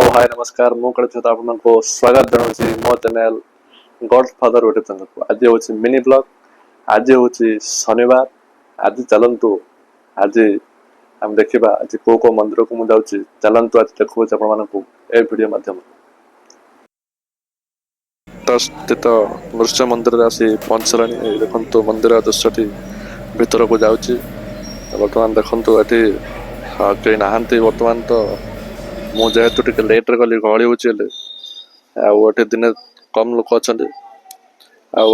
हाय नमस्कार मु करते आपको स्वागत जनाऊँ मो चैनल गॉड फादर गोटे चैनल को आज हूँ मिनी ब्लॉग आज हूँ शनिवार आज चलतु आज आम देखा आज को मंदिर को मुझे चलतु आज देखु ए वीडियो माध्यम स्थित नृश्य मंदिर आसी पहुंचला देखु मंदिर दृश्यटी भीतर को जाऊँगी बर्तमान देखु ये कई नहांती बर्तमान तो मुझे टे लेट रे गली गहली होटे दिन कम लोक अच्छा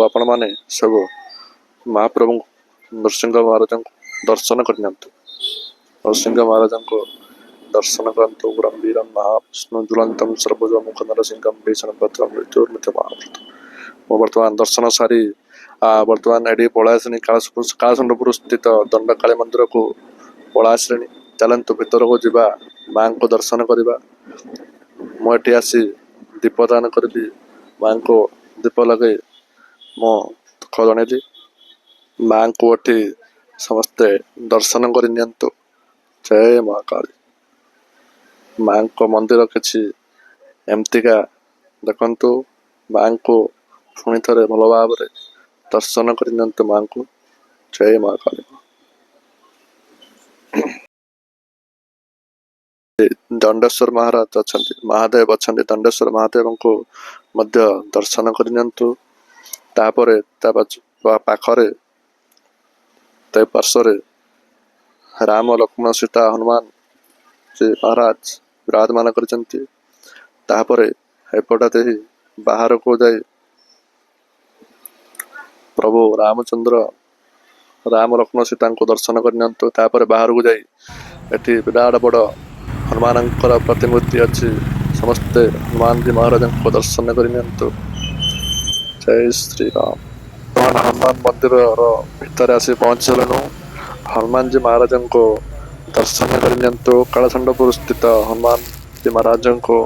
आपण मैंने सब महाप्रभु नरसिंह महाराज दर्शन करनी नरसिंह महाराज को दर्शन करतु गंभीरम महाविष्णु ज्वलंतम सर्वज मुख नरसिंहम भीषण भद्र मृत्युर्मृत महाभृत मो बर्तमान दर्शन सारी बर्तमान ये पलायसनी कालसंडपुर स्थित दंडकाली मंदिर को पलायसनी चलतु भीतर को जीवा माँ को दर्शन करवा मुझे आसी दीपदान करी माँ को दीप लगे मो दुख जनइली माँ को ये समस्ते दर्शन कर जय महाकाली माँ को मंदिर किसी एमतीका देखु माँ को पुणी थे भल भाव दर्शन कर माँ को जय महाकाली दंडेश्वर महाराज अच्छा महादेव अच्छा दंडेश्वर महादेव को मध्य दर्शन करपर पाखरे पार्श्व राम लक्ष्मण सीता हनुमान जी महाराज विराजमान करपर एपटे बाहर को जाए प्रभु रामचंद्र राम लक्ष्मण सीता को दर्शन करपर बाहर को जाए विराट बड़ हनुमान प्रतिमूर्ति अच्छी समस्ते हनुमान जी महाराज को दर्शन कर जय श्री राम हनुमान मंदिर भीतर आसी पहुंचलु हनुमान जी महाराज को दर्शन कर कालसंडपुर स्थित हनुमान जी महाराज को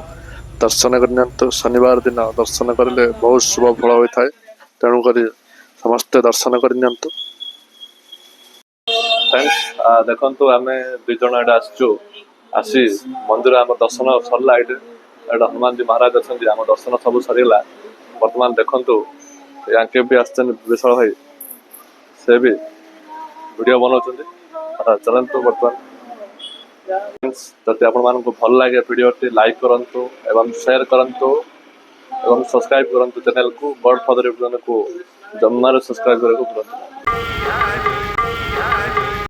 दर्शन कर शनिवार दिन दर्शन करें बहुत शुभ फल होता है तेणुक समस्ते दर्शन कर देखु आम दुज आसचु आसी मंदिर आम दर्शन सरला ये हनुमान जी महाराज अच्छा आम दर्शन सब सरला बर्तमान देखु यहाँ भी आस विशाल भाई से भी वीडियो बनाऊँ चलतु बर्तमान जब आपण को भल लगे वीडियो लाइक करूँ एवं शेयर करूँ एवं सब्सक्राइब करूँ चैनल को गॉड फादर को जमार सब्सक्राइब करने को भूलु।